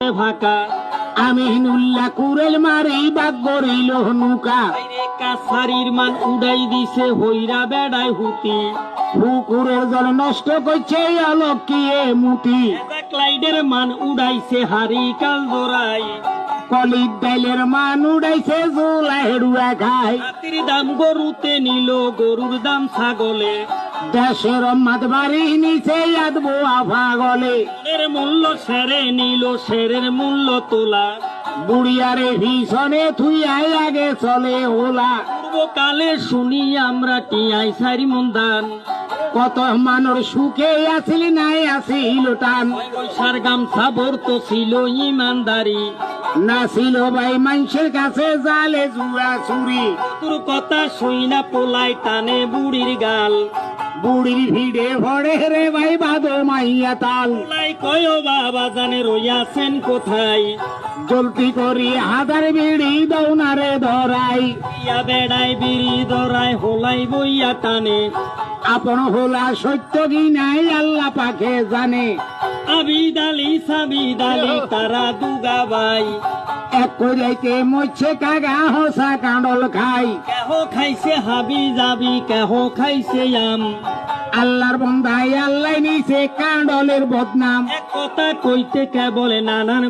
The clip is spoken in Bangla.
ফাঁকা আমিনুল্লাহ কুরেল মারি বাগ গরিল নুকা কাছারির মান উড়াই দিছে হইরা বেড়ায় হুতি পুকুরের জল নষ্ট করছে অলক্ষিয়ে মুটি ক্লাইডের মান উড়াইছে হারি কাল দোরাই কলির ডাইলের মান উড়াইছে জোলা হেড়ুয়া খায় হাতির দাম গরুতে নিল গরুর দাম ছাগলে দেশের মাত বাড়ি নিচে আদবো আফা গলে এর মূল্য সেরে নিল সেরের মূল্য তোলা বুড়িয়ারে ভীষণে থুই আগে চলে ওলা পূর্বকালে শুনি আমরা টিয়াই সারি মন্দান কত মানুষ সুখে আসিল নাই আসিল টান পয়সার গামছা ভরতো ছিল ইমানদারি না ছিল ভাই মানুষের কাছে জালে জুয়া চুরি তোর কথা শুই না পোলাই টানে বুড়ির গাল বুড়ির ভিড়ে ভরে রে ভাই বাদো মাইয়া তাল পোলাই কয় বাবা জানে রইয়াছেন কোথায় জলদি করি হাজার বিড়ি দৌনারে ধরাই ইয়া বেড়াই বিড়ি দরাই হোলাই বইয়া টানে আপন হোলা সত্য কি নাই আল্লাহ পাকে জানে আবিদালি সাবিদালি তারা দুগা ভাই এক কইরাইতে মরছে কাগা হসা কাঁডল খাই কেহ খাইছে হাবি যাবি কেহ খাইছে আম আল্লাহর বন্ধাই আল্লাহ নিছে কাঁডলের বদনাম এক কথা কইতে কেবল নানান